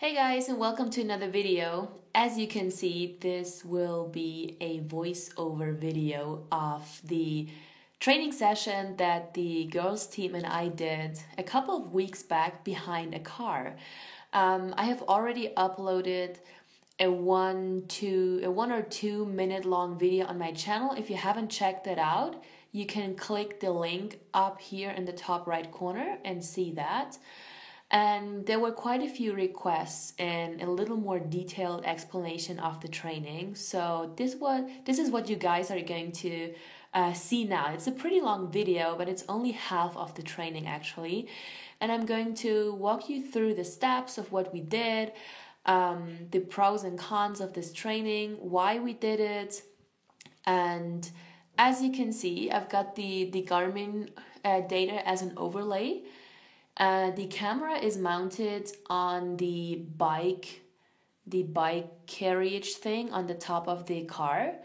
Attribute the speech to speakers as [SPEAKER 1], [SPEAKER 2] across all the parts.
[SPEAKER 1] Hey guys, and welcome to another video. As you can see, this will be a voiceover video of the training session that the girls team and I did a couple of weeks back behind a car. I have already uploaded a one or 2 minute long video on my channel. If you haven't checked that out, you can click the link up here in the top right corner and see that. And there were quite a few requests and a little more detailed explanation of the training. So this is what you guys are going to see now. It's a pretty long video, but it's only half of the training actually. And I'm going to walk you through the steps of what we did, the pros and cons of this training, why we did it. And as you can see, I've got the Garmin data as an overlay. The camera is mounted on the bike carriage thing on the top of the car.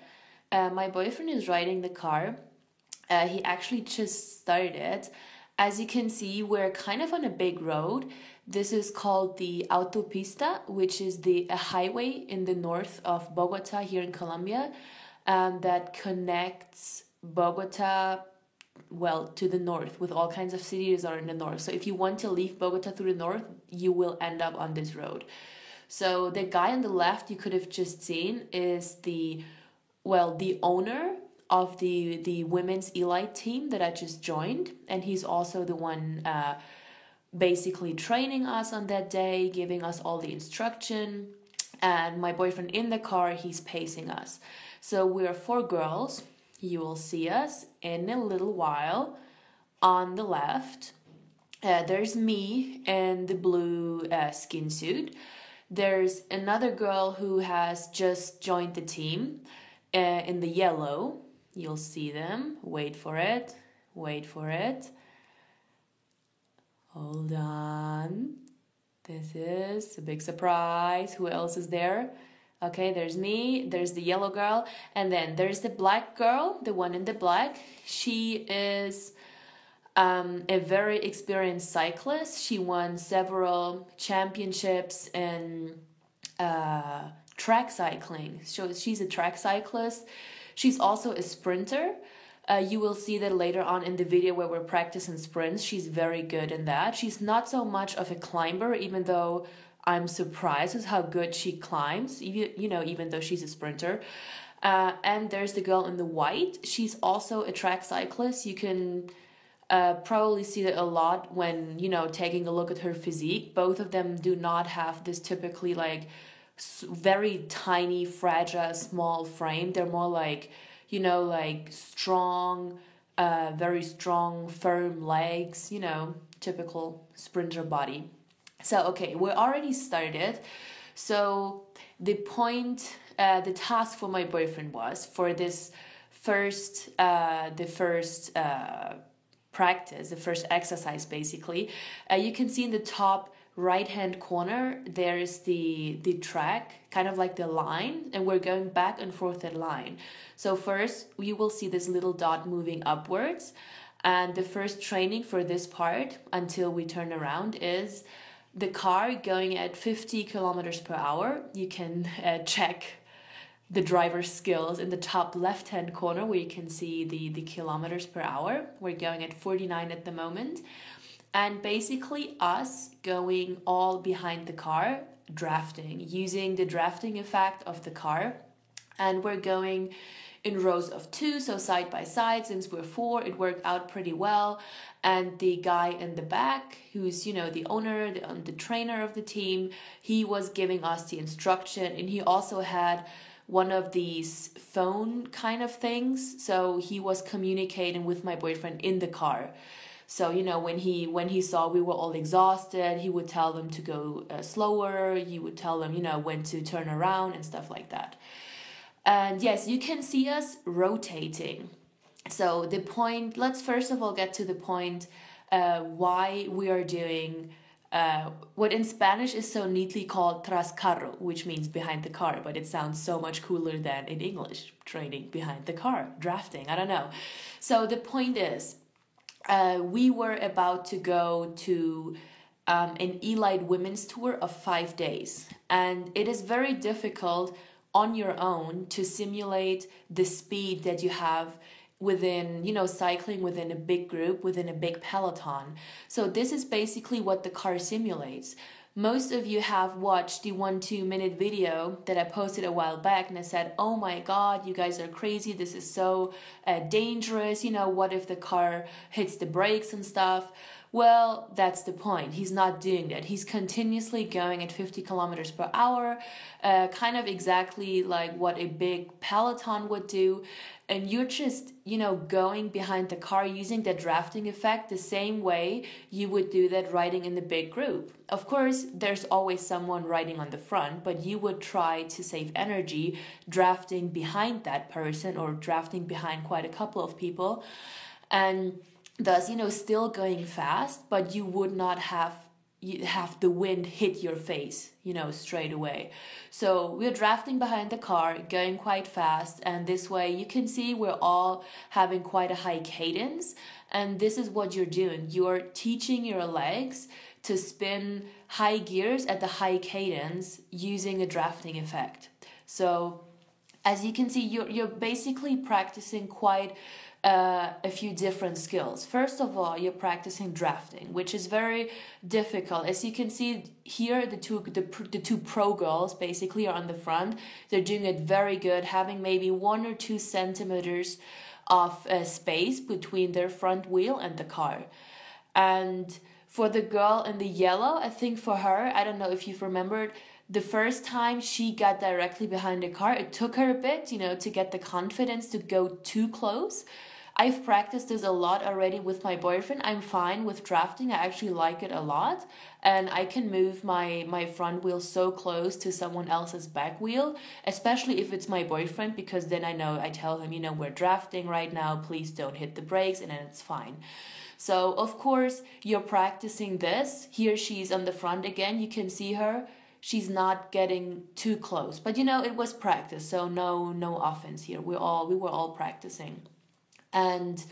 [SPEAKER 1] My boyfriend is riding the car. He actually just started. As you can see, we're kind of on a big road. This is called the Autopista, which is a highway in the north of Bogota here in Colombia, that connects Bogota to the north, with all kinds of cities are in the north. So if you want to leave Bogota through the north, you will end up on this road. So the guy on the left you could have just seen is the owner of the women's elite team that I just joined, and he's also the one basically training us on that day, giving us all the instruction. And my boyfriend in the car, he's pacing us. So we're 4 girls. You will see us in a little while. On the left, there's me in the blue skin suit. There's another girl who has just joined the team in the yellow. You'll see them. Wait for it. Wait for it. Hold on. This is a big surprise. Who else is there? Okay, there's me, there's the yellow girl, and then there's the black girl, the one in the black. She is a very experienced cyclist. She won several championships in track cycling. So she's a track cyclist. She's also a sprinter. You will see that later on in the video where we're practicing sprints. She's very good in that. She's not so much of a climber, even though I'm surprised with how good she climbs, even though she's a sprinter. And there's the girl in the white. She's also a track cyclist. You can probably see that a lot when, taking a look at her physique. Both of them do not have this typically very tiny, fragile, small frame. They're more strong, very strong, firm legs, typical sprinter body. So, okay, we're already started. So the task for my boyfriend was for this practice, the first exercise, basically. You can see in the top right-hand corner, there's the track, kind of like the line, and we're going back and forth that line. So first, you will see this little dot moving upwards. And the first training for this part, until we turn around, is the car going at 50 kilometers per hour. You can check the driver's skills in the top left-hand corner where you can see the kilometers per hour. We're going at 49 at the moment. And basically us going all behind the car, drafting, using the drafting effect of the car. And we're going in rows of 2, so side by side. Since we're 4, it worked out pretty well. And the guy in the back, who's, the owner, the trainer of the team, he was giving us the instruction, and he also had one of these phone kind of things. So he was communicating with my boyfriend in the car. So, when he saw we were all exhausted, he would tell them to go slower. He would tell them, when to turn around and stuff like that. And yes, you can see us rotating. So the point, let's first of all get to the point why we are doing what in Spanish is so neatly called tras carro, which means behind the car, but it sounds so much cooler than in English, training behind the car, drafting, I don't know. So the point is, we were about to go to an elite women's tour of 5 days. And it is very difficult on your own to simulate the speed that you have within, cycling within a big group, within a big peloton. So this is basically what the car simulates. Most of you have watched the 1-2 minute video that I posted a while back, and I said, oh my God, you guys are crazy. This is so dangerous. What if the car hits the brakes and stuff? Well, that's the point. He's not doing that. He's continuously going at 50 kilometers per hour, kind of exactly like what a big peloton would do. And you're just, going behind the car using that drafting effect the same way you would do that riding in the big group. Of course, there's always someone riding on the front, but you would try to save energy drafting behind that person or drafting behind quite a couple of people. And thus, still going fast, but you would not have the wind hit your face, straight away. So we're drafting behind the car, going quite fast, and this way you can see we're all having quite a high cadence, and this is what you're doing. You're teaching your legs to spin high gears at the high cadence using a drafting effect. So as you can see, you're basically practicing quite a few different skills. First of all, you're practicing drafting, which is very difficult. As you can see here, the two pro girls basically are on the front. They're doing it very good, having maybe 1 or 2 centimeters of space between their front wheel and the car. And for the girl in the yellow, I think for her, I don't know if you've remembered, the first time she got directly behind the car, it took her a bit, to get the confidence to go too close. I've practiced this a lot already with my boyfriend. I'm fine with drafting. I actually like it a lot. And I can move my front wheel so close to someone else's back wheel, especially if it's my boyfriend, because then I tell him, we're drafting right now, please don't hit the brakes, and then it's fine. So, of course, you're practicing this. Here she's on the front again. You can see her. She's not getting too close. But, it was practice, so no offense here. We were all practicing. And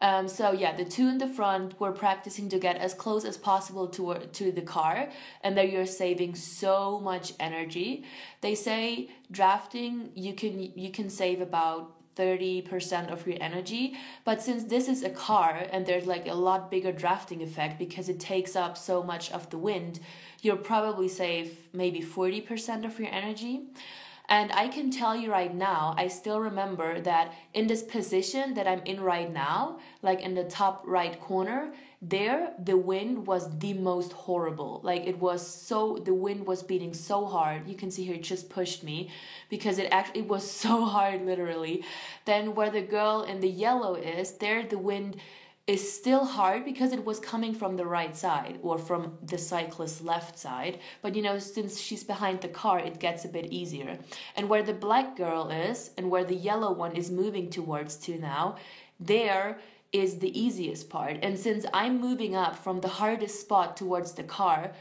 [SPEAKER 1] the two in the front were practicing to get as close as possible to the car, and there you're saving so much energy. They say drafting you can save about 30% of your energy, but since this is a car and there's like a lot bigger drafting effect because it takes up so much of the wind, you'll probably save maybe 40% of your energy. And I can tell you right now, I still remember that in this position that I'm in right now, like in the top right corner, there the wind was the most horrible. Like the wind was beating so hard. You can see here it just pushed me because it was so hard, literally. Then where the girl in the yellow is, there the wind is still hard because it was coming from the right side or from the cyclist's left side. But since she's behind the car, it gets a bit easier. And where the black girl is and where the yellow one is moving towards to now, there is the easiest part. And since I'm moving up from the hardest spot towards the car,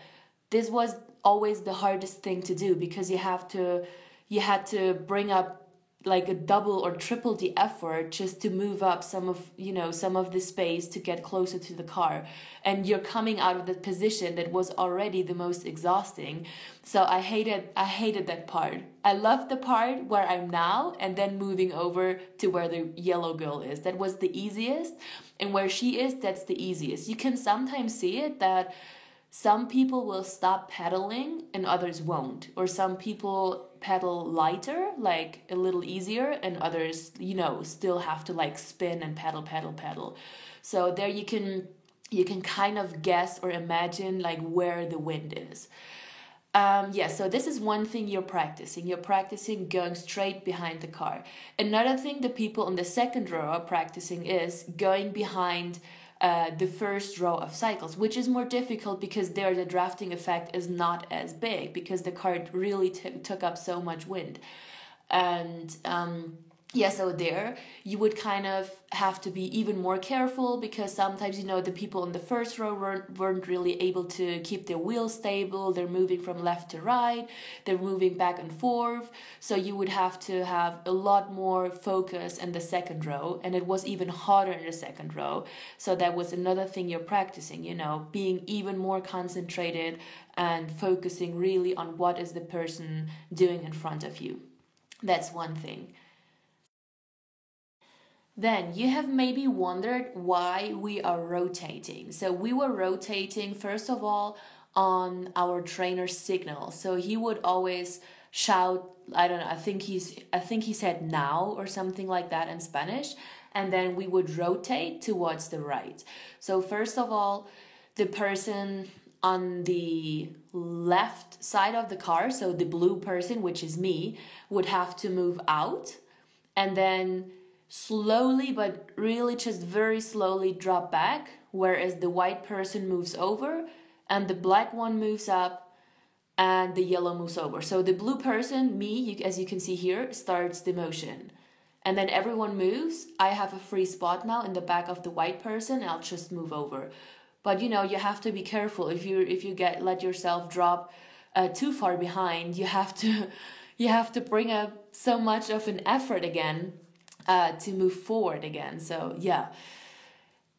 [SPEAKER 1] this was always the hardest thing to do because you had to bring up like a double or triple the effort just to move up some of the space to get closer to the car, and you're coming out of the position that was already the most exhausting. So I hated that part. I loved the part where I'm now and then moving over to where the yellow girl is. That was the easiest, and where she is, that's the easiest. You can sometimes see it that some people will stop pedaling and others won't. Or some people pedal lighter, like a little easier, and others, still have to like spin and pedal. So there you can kind of guess or imagine like where the wind is. So this is one thing you're practicing. You're practicing going straight behind the car. Another thing the people in the second row are practicing is going behind the first row of cycles, which is more difficult because there the drafting effect is not as big because the car really took up so much wind. And yeah, so there you would kind of have to be even more careful, because sometimes, the people in the first row weren't really able to keep their wheels stable. They're moving from left to right, they're moving back and forth. So you would have to have a lot more focus in the second row, and it was even harder in the second row. So that was another thing you're practicing, being even more concentrated and focusing really on what is the person doing in front of you. That's one thing. Then you have maybe wondered why we are rotating. So we were rotating, first of all, on our trainer's signal. So he would always shout, I don't know, I think he said now or something like that in Spanish, and then we would rotate towards the right. So first of all, the person on the left side of the car, so the blue person, which is me, would have to move out, and then slowly, but really just very slowly, drop back, whereas the white person moves over and the black one moves up and the yellow moves over. So the blue person, me, as you can see here, starts the motion. And then everyone moves. I have a free spot now in the back of the white person. I'll just move over. But you have to be careful. If you let yourself drop too far behind, you have to bring up so much of an effort again to move forward again. So yeah.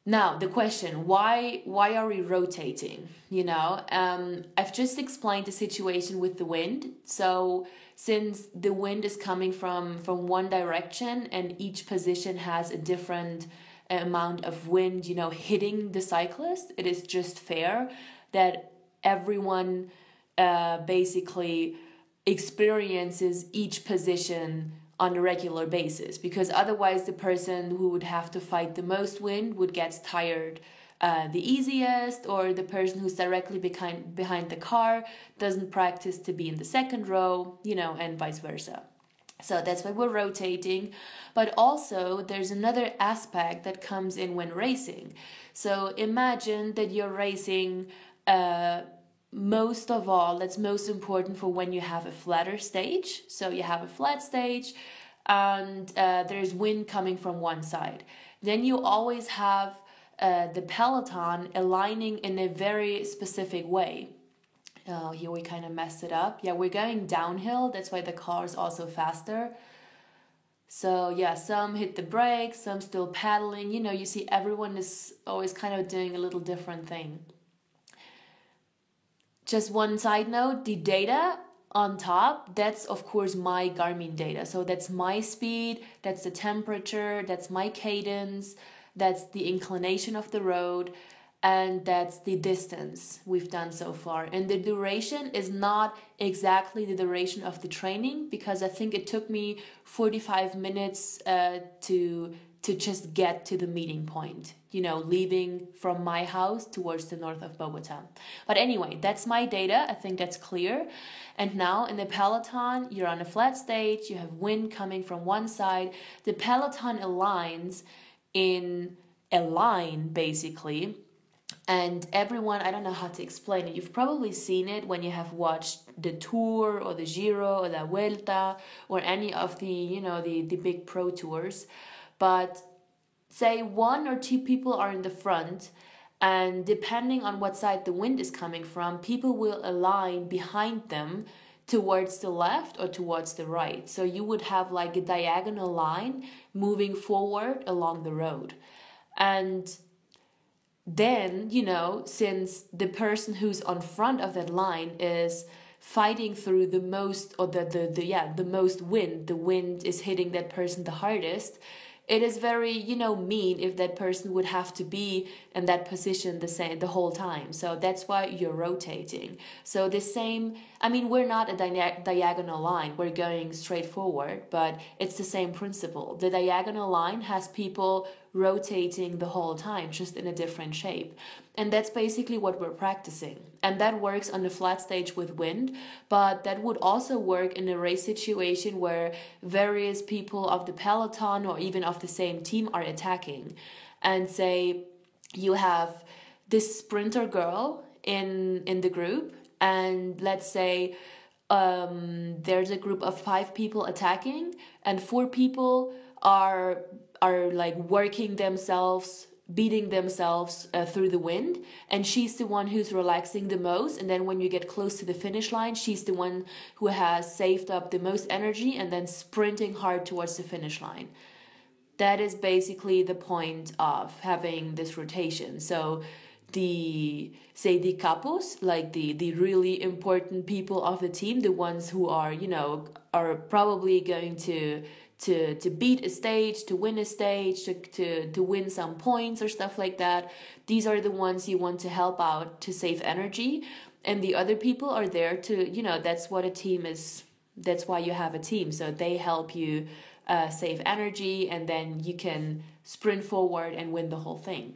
[SPEAKER 1] Now the question, why are we rotating? I've just explained the situation with the wind. So since the wind is coming from one direction and each position has a different amount of wind, hitting the cyclist, it is just fair that everyone basically experiences each position on a regular basis, because otherwise the person who would have to fight the most wind would get tired the easiest, or the person who's directly behind the car doesn't practice to be in the second row, and vice versa. So that's why we're rotating. But also there's another aspect that comes in when racing. So imagine that you're racing, most of all, that's most important for when you have a flatter stage. So you have a flat stage and there's wind coming from one side. Then you always have the peloton aligning in a very specific way. Here we kind of messed it up. Yeah, we're going downhill. That's why the car is also faster. So yeah, some hit the brakes, some still paddling. You see everyone is always kind of doing a little different thing. Just one side note, the data on top, that's of course my Garmin data. So that's my speed, that's the temperature, that's my cadence, that's the inclination of the road, and that's the distance we've done so far. And the duration is not exactly the duration of the training, because I think it took me 45 minutes to just get to the meeting point, leaving from my house towards the north of Bogota. But anyway, that's my data. I think that's clear. And now in the peloton, you're on a flat stage, you have wind coming from one side. The peloton aligns in a line, basically. And everyone, I don't know how to explain it. You've probably seen it when you have watched the Tour or the Giro or the Vuelta or any of the, the big pro tours. But say one or two people are in the front, and depending on what side the wind is coming from, people will align behind them towards the left or towards the right. So you would have like a diagonal line moving forward along the road. And then, since the person who's on front of that line is fighting through the most, or the most wind, the wind is hitting that person the hardest, it is very, mean if that person would have to be in that position the whole time. So that's why you're rotating. So the same, we're not a diagonal line, we're going straight forward, but it's the same principle. The diagonal line has people rotating the whole time, just in a different shape. And that's basically what we're practicing. And that works on the flat stage with wind, but that would also work in a race situation where various people of the peloton or even of the same team are attacking. And say you have this sprinter girl in the group, and let's say there's a group of 5 people attacking, and 4 people are like working themselves, beating themselves through the wind, and she's the one who's relaxing the most. And then when you get close to the finish line, she's the one who has saved up the most energy and then sprinting hard towards the finish line. That is basically the point of having this rotation. So the capos, like the really important people of the team, the ones who are, are probably going to beat a stage, to win a stage, to win some points or stuff like that. These are the ones you want to help out to save energy. And the other people are there to, that's what a team is. That's why you have a team. So they help you save energy, and then you can sprint forward and win the whole thing.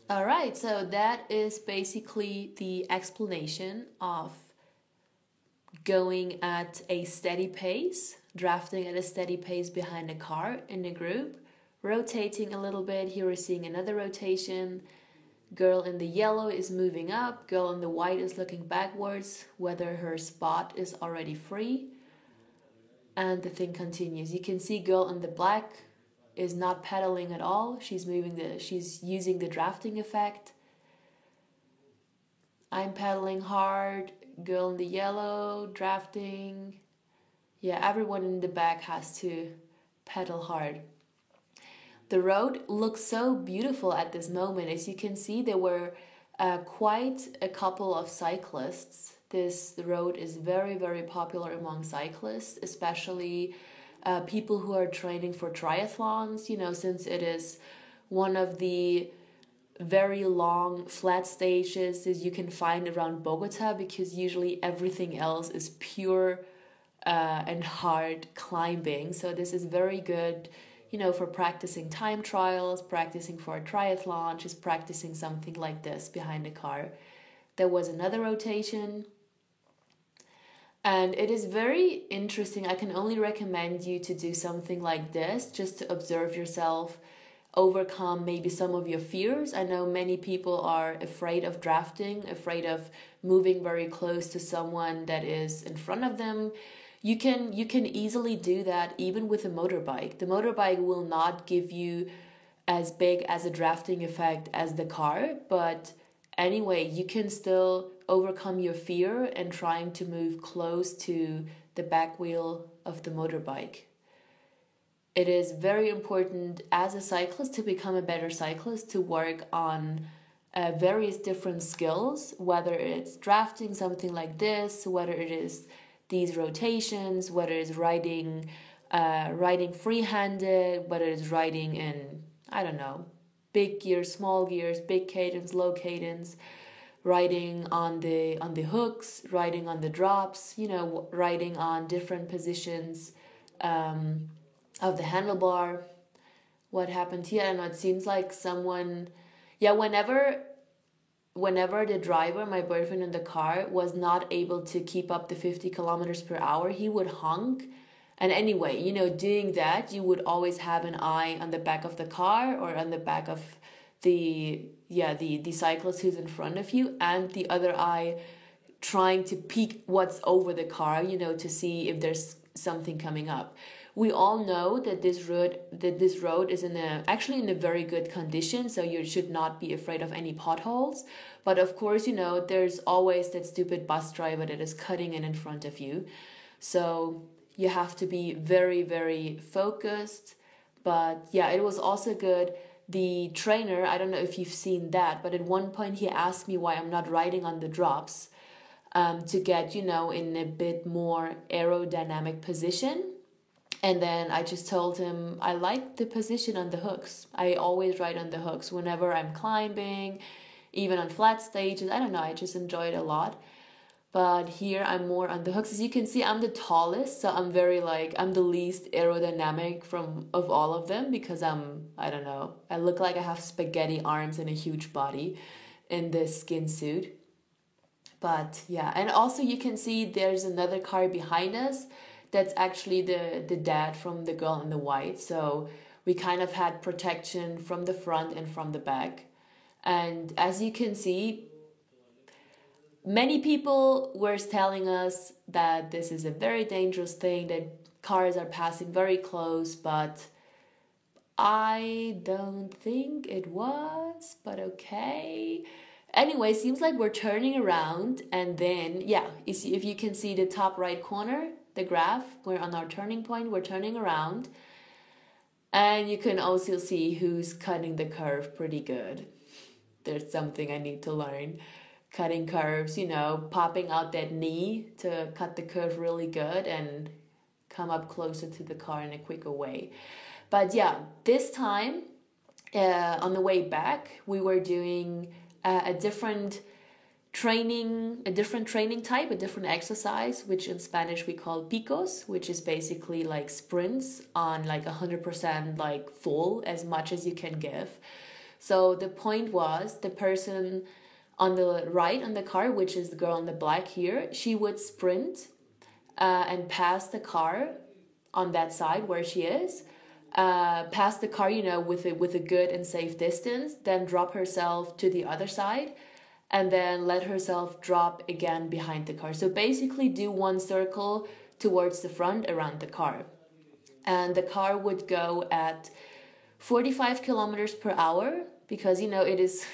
[SPEAKER 1] All right, so that is basically the explanation of going at a steady pace, drafting at a steady pace behind a car in a group, rotating a little bit. Here we're seeing another rotation. Girl in the yellow is moving up, girl in the white is looking backwards, whether her spot is already free. And the thing continues. You can see girl in the black is not pedaling at all. She's using the drafting effect. I'm pedaling hard. Girl in the yellow, drafting. Yeah, everyone in the back has to pedal hard. The road looks so beautiful at this moment. As you can see, there were quite a couple of cyclists. This road is very, very popular among cyclists, especially people who are training for triathlons, since it is one of the very long flat stages as you can find around Bogota, because usually everything else is pure and hard climbing. So this is very good, for practicing time trials, practicing for a triathlon, just practicing something like this behind a car. There was another rotation. And it is very interesting. I can only recommend you to do something like this, just to observe yourself, overcome maybe some of your fears. I know many people are afraid of drafting, afraid of moving very close to someone that is in front of them. You can easily do that even with a motorbike. The motorbike will not give you as big as a drafting effect as the car, but anyway, you can still overcome your fear and trying to move close to the back wheel of the motorbike. It is very important as a cyclist to become a better cyclist, to work on various different skills, whether it's drafting something like this, whether it is these rotations, whether it's riding free-handed, whether it's riding in, I don't know, big gears, small gears, big cadence, low cadence, riding on the hooks, riding on the drops, riding on different positions of the handlebar. What happened here? I don't know, it seems like someone, whenever the driver, my boyfriend in the car, was not able to keep up the 50 kilometers per hour, he would honk. And anyway, doing that, you would always have an eye on the back of the car or on the back of the cyclist who's in front of you, and the other eye trying to peek what's over the car, to see if there's something coming up. We all know that this road is actually in a very good condition, so you should not be afraid of any potholes. But of course, there's always that stupid bus driver that is cutting in front of you. So you have to be very, very focused. But yeah, it was also good. The trainer, I don't know if you've seen that, but at one point he asked me why I'm not riding on the drops to get, in a bit more aerodynamic position. And then I just told him I like the position on the hooks. I always ride on the hooks whenever I'm climbing, even on flat stages. I don't know, I just enjoy it a lot. But here I'm more on the hooks. As you can see, I'm the tallest, so I'm I'm the least aerodynamic of all of them, because I don't know, I look like I have spaghetti arms and a huge body in this skin suit. But yeah, and also you can see there's another car behind us. That's actually the dad from the girl in the white. So we kind of had protection from the front and from the back. And as you can see, many people were telling us that this is a very dangerous thing, that cars are passing very close, but I don't think it was, but okay. Anyway, seems like we're turning around, and then, yeah, if you can see the top right corner, the graph, we're on our turning point, we're turning around, and you can also see who's cutting the curve pretty good. There's something I need to learn. Cutting curves, popping out that knee to cut the curve really good and come up closer to the car in a quicker way. But yeah, this time on the way back, we were doing a different training type, a different exercise, which in Spanish we call picos, which is basically like sprints on like 100% like full, as much as you can give. So the point was, the person on the right on the car, which is the girl in the black here, she would sprint and pass the car on that side where she is, pass the car, with a good and safe distance, then drop herself to the other side, and then let herself drop again behind the car. So basically do one circle towards the front around the car. And the car would go at 45 kilometers per hour, because, it is,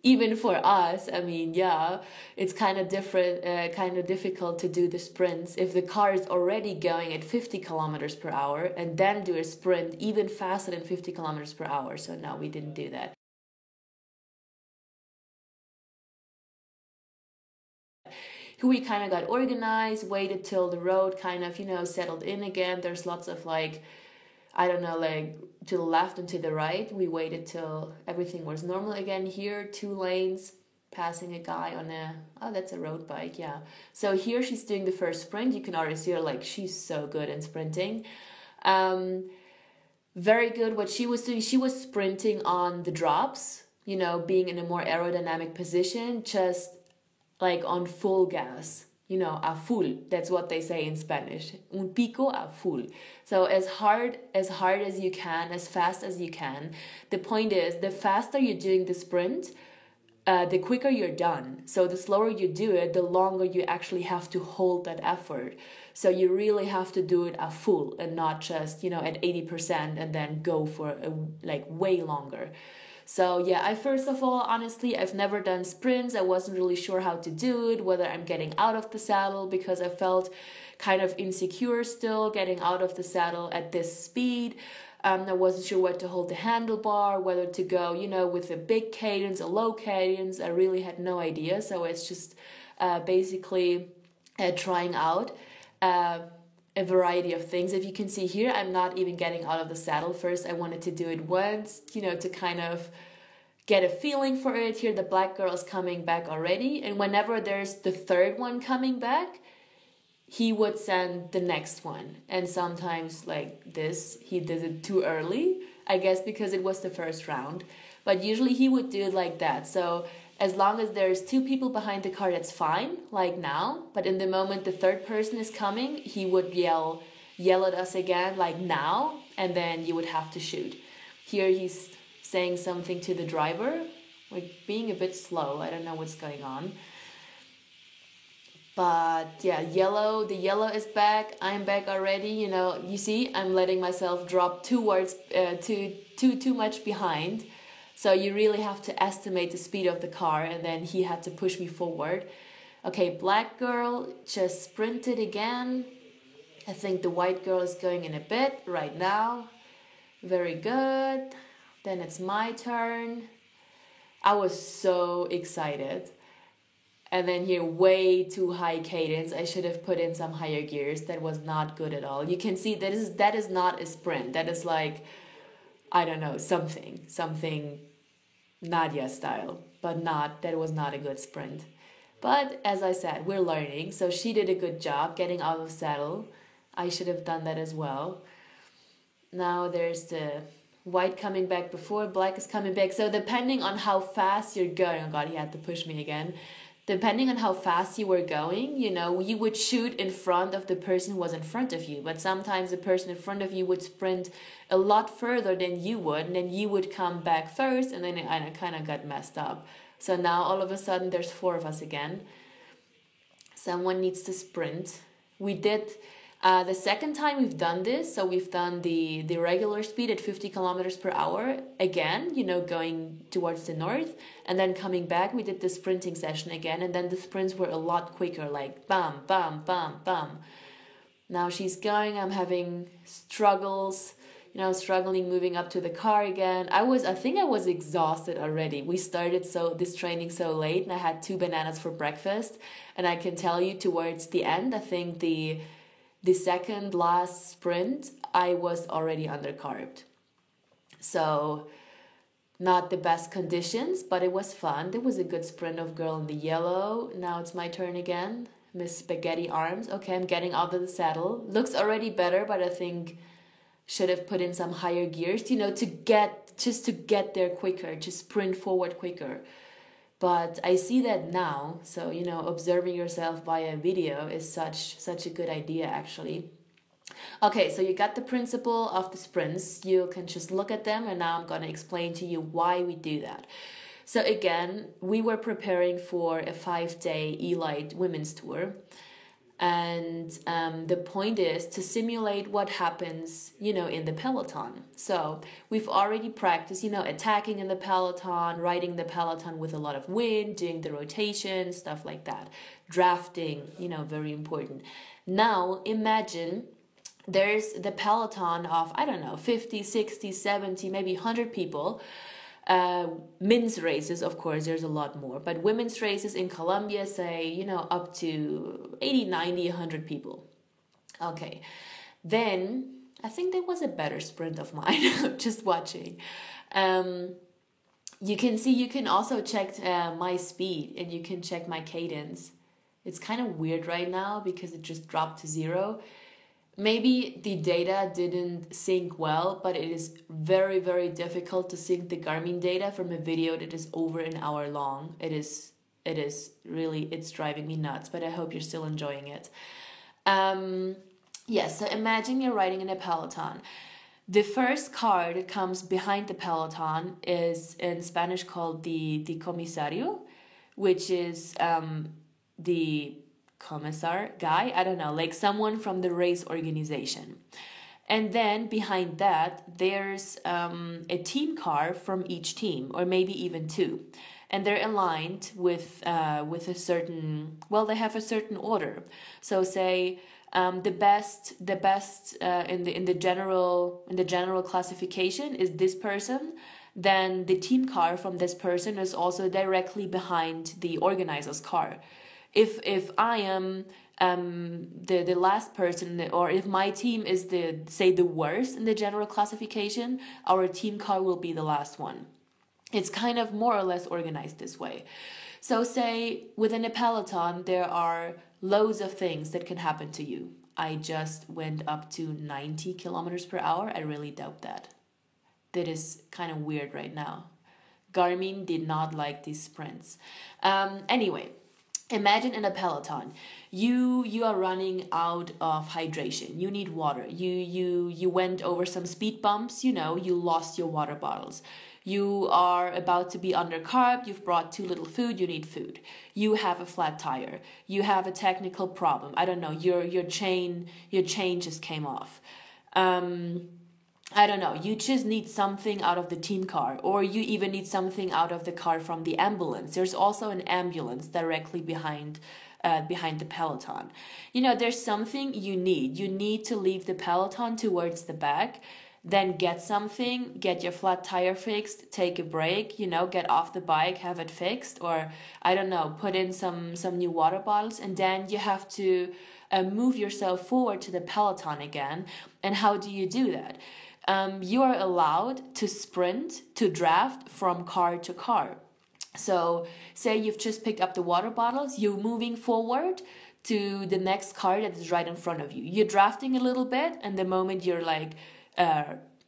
[SPEAKER 1] even for us, I mean, yeah, it's kind of difficult to do the sprints if the car is already going at 50 kilometers per hour and then do a sprint even faster than 50 kilometers per hour. So no, we didn't do that. We kind of got organized, waited till the road kind of, settled in again. There's lots of to the left and to the right. We waited till everything was normal again. Here, 2 lanes, passing a guy on that's a road bike, yeah. So here she's doing the first sprint. You can already see her, she's so good in sprinting. Very good what she was doing. She was sprinting on the drops, being in a more aerodynamic position, just on full gas, a full. That's what they say in Spanish. Un pico a full. So as hard as you can, as fast as you can. The point is, the faster you're doing the sprint, the quicker you're done. So the slower you do it, the longer you actually have to hold that effort. So you really have to do it a full and not just, at 80% and then go for way longer. So yeah, first of all, honestly, I've never done sprints. I wasn't really sure how to do it, whether I'm getting out of the saddle, because I felt kind of insecure still getting out of the saddle at this speed. I wasn't sure what to hold the handlebar, whether to go, with a big cadence, a low cadence. I really had no idea. So it's just basically trying out a variety of things. If you can see here, I'm not even getting out of the saddle. First, I wanted to do it once, to kind of get a feeling for it. Here, the black girl is coming back already. And whenever there's the third one coming back, he would send the next one. And sometimes like this, he did it too early, I guess because it was the first round. But usually he would do it like that. So as long as there's 2 people behind the car, that's fine, like now. But in the moment the third person is coming, he would yell at us again, like now, and then you would have to shoot. Here he's saying something to the driver, like being a bit slow. I don't know what's going on. But yeah, the yellow is back. I'm back already. You see, I'm letting myself drop towards too much behind. So you really have to estimate the speed of the car, and then he had to push me forward. Okay, black girl just sprinted again. I think the white girl is going in a bit right now. Very good. Then it's my turn. I was so excited. And then here, way too high cadence. I should have put in some higher gears. That was not good at all. You can see that is not a sprint. That is like, I don't know, something Nadia style, but that was not a good sprint. But as I said, we're learning. So she did a good job getting out of saddle. I should have done that as well. Now there's the white coming back before, black is coming back. So depending on how fast you're going, oh God, he had to push me again. depending on how fast you were going, you know, you would shoot in front of the person who was in front of you. But sometimes the person in front of you would sprint a lot further than you would, and then you would come back first, and then it kind of got messed up. So now all of a sudden there's 4 of us again. Someone needs to sprint. We did the second time we've done this, so we've done the regular speed at 50 kilometers per hour again, you know, going towards the north, and then coming back, we did the sprinting session again, and then the sprints were a lot quicker, like bam, bam, bam, bam. Now she's going, I'm having struggles, you know, struggling moving up to the car again. I think I was exhausted already. We started this training so late, and I had 2 bananas for breakfast, and I can tell you towards the end, I think the second last sprint, I was already undercarbed. So not the best conditions, but it was fun. There was a good sprint of Girl in the Yellow. Now it's my turn again. Miss Spaghetti Arms. Okay, I'm getting out of the saddle. Looks already better, but I think should have put in some higher gears, you know, to get there quicker, to sprint forward quicker. But I see that now, so, you know, observing yourself via video is such a good idea, actually. Okay, so you got the principle of the sprints. You can just look at them, and now I'm going to explain to you why we do that. So again, we were preparing for a 5-day Elite women's tour. And the point is to simulate what happens, you know, in the peloton. So we've already practiced, you know, attacking in the peloton, riding the peloton with a lot of wind, doing the rotation, stuff like that. Drafting, you know, very important. Now imagine there's the peloton of, I don't know, 50, 60, 70, maybe 100 people. Men's races, of course, there's a lot more, but women's races in Colombia, say, you know, up to 80, 90, 100 people. Okay, then I think there was a better sprint of mine, just watching. You can also check my speed, and you can check my cadence. It's kind of weird right now because it just dropped to 0. Maybe the data didn't sync well, but it is very, very difficult to sync the Garmin data from a video that is over an hour long. It is really, it's driving me nuts, but I hope you're still enjoying it. Yes, so imagine you're riding in a peloton. The first car that comes behind the peloton is in Spanish called the comisario, which is the commissar guy, I don't know, like someone from the race organization. And then behind that, there's a team car from each team, or maybe even 2. And they're aligned with a certain, well, they have a certain order. So say the best in the general classification is this person. Then the team car from this person is also directly behind the organizer's car. If I am the last person, or if my team is the worst in the general classification, our team car will be the last one. It's kind of more or less organized this way. So say within a peloton, there are loads of things that can happen to you. I just went up to 90 kilometers per hour. I really doubt that. That is kind of weird right now. Garmin did not like these sprints. Anyway. Imagine in a peloton, you are running out of hydration. You need water. You went over some speed bumps, you know, you lost your water bottles. You are about to be undercarb, you've brought too little food, you need food. You have a flat tire. You have a technical problem. I don't know, your chain just came off. I don't know, you just need something out of the team car, or you even need something out of the car from the ambulance. There's also an ambulance directly behind the peloton. You know, there's something you need. You need to leave the peloton towards the back, then get something, get your flat tire fixed, take a break, you know, get off the bike, have it fixed, or I don't know, put in some new water bottles, and then you have to move yourself forward to the peloton again. And how do you do that? You are allowed to sprint, to draft from car to car. So say you've just picked up the water bottles, you're moving forward to the next car that is right in front of you. You're drafting a little bit, and the moment you're like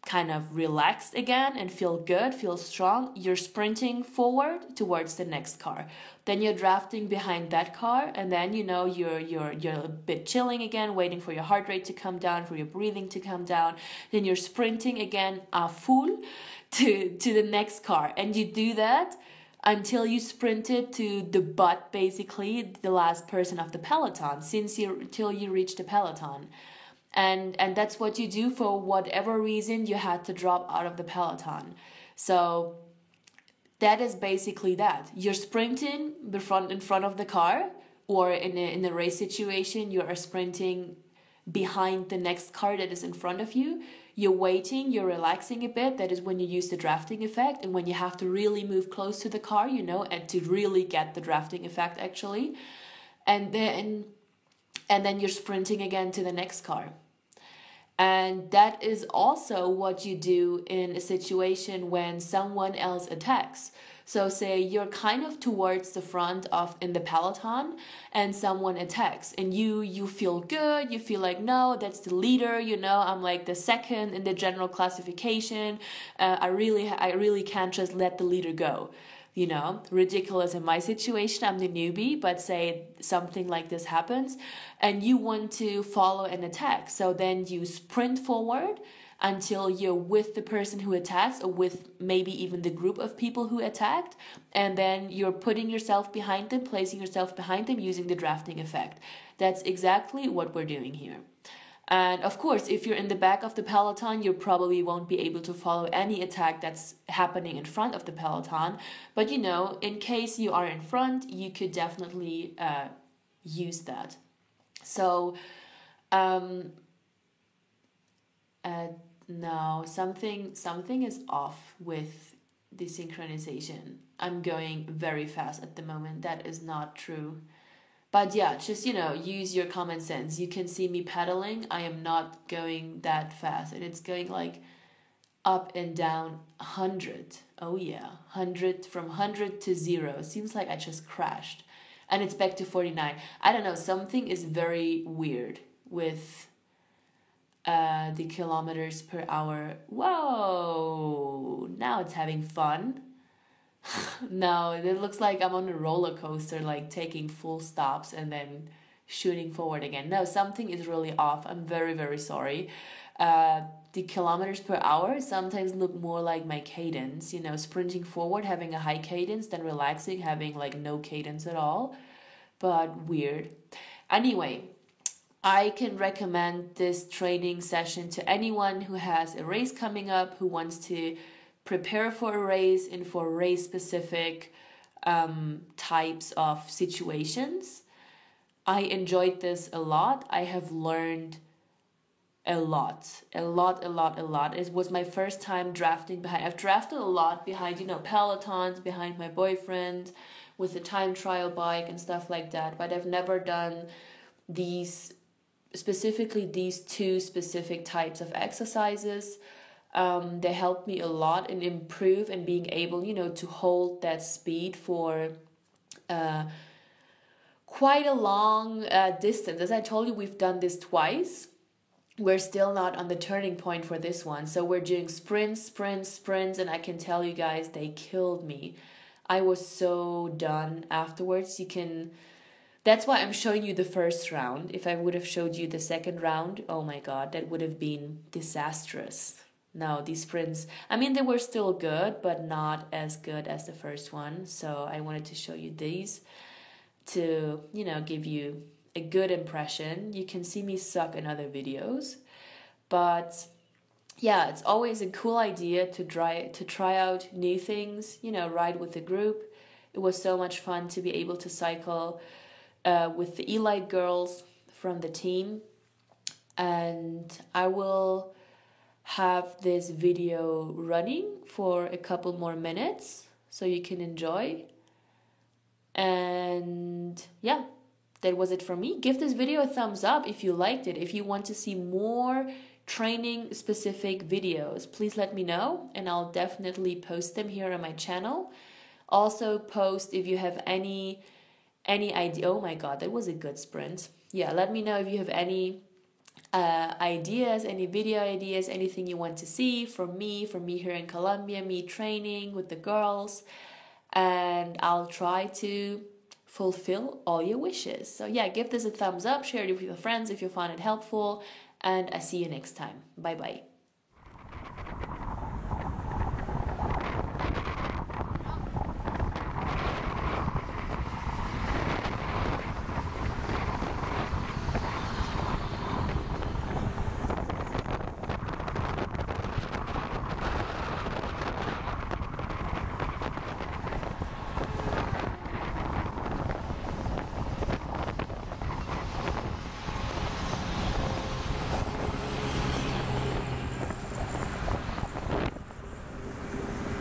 [SPEAKER 1] kind of relaxed again and feel good, feel strong, you're sprinting forward towards the next car. Then you're drafting behind that car, and then you're a bit chilling again, waiting for your heart rate to come down, for your breathing to come down. Then you're sprinting again full to the next car, and you do that until you sprinted to the butt, basically the last person of the peloton, till you reach the peloton. And that's what you do for whatever reason you had to drop out of the peloton. So that is basically that. You're sprinting in front of the car, or in a race situation, you are sprinting behind the next car that is in front of you. You're waiting, you're relaxing a bit. That is when you use the drafting effect, and when you have to really move close to the car, and to really get the drafting effect actually. And then you're sprinting again to the next car. And that is also what you do in a situation when someone else attacks. So say you're kind of towards the front in the peloton, and someone attacks, and you feel good, you feel like, no, that's the leader, I'm like the second in the general classification. I really can't just let the leader go. Ridiculous in my situation, I'm the newbie, but say something like this happens and you want to follow an attack. So then you sprint forward until you're with the person who attacks, or with maybe even the group of people who attacked. And then you're putting yourself behind them, placing yourself behind them using the drafting effect. That's exactly what we're doing here. And of course, if you're in the back of the peloton, you probably won't be able to follow any attack that's happening in front of the peloton. But in case you are in front, you could definitely use that. So, no, something is off with the synchronization. I'm going very fast at the moment. That is not true. But yeah, just, use your common sense. You can see me pedaling. I am not going that fast. And it's going like up and down 100. Oh yeah, 100, from 100 to 0. Seems like I just crashed. And it's back to 49. I don't know, something is very weird with the kilometers per hour. Whoa, now it's having fun. No, it looks like I'm on a roller coaster, like taking full stops and then shooting forward again. No, something is really off. I'm very, very sorry. The kilometers per hour sometimes look more like my cadence, sprinting forward, having a high cadence, then relaxing, having like no cadence at all. But weird. Anyway, I can recommend this training session to anyone who has a race coming up, who wants to prepare for a race and for race specific types of situations. I enjoyed this a lot. I have learned a lot. It was my first time drafting behind. I've drafted a lot behind, pelotons, behind my boyfriend with the time trial bike and stuff like that. But I've never done these two specific types of exercises. They helped me a lot and improve and being able, to hold that speed for quite a long distance. As I told you, we've done this twice. We're still not on the turning point for this one. So we're doing sprints, and I can tell you guys, they killed me. I was so done afterwards. That's why I'm showing you the first round. If I would have showed you the second round, oh my God, that would have been disastrous. No, these sprints, they were still good, but not as good as the first one. So I wanted to show you these to, give you a good impression. You can see me suck in other videos, but yeah, it's always a cool idea to try out new things, ride with the group. It was so much fun to be able to cycle with the Elite girls from the team. And I will have this video running for a couple more minutes so you can enjoy. And yeah, that was it from me. Give this video a thumbs up if you liked it. If you want to see more training specific videos, please let me know and I'll definitely post them here on my channel. Also post if you have any idea. Oh my God, that was a good sprint. Yeah, let me know if you have any ideas, any video ideas, anything you want to see from me here in Colombia, me training with the girls, and I'll try to fulfill all your wishes. So yeah, give this a thumbs up, share it with your friends if you found it helpful, and I see you next time. Bye bye.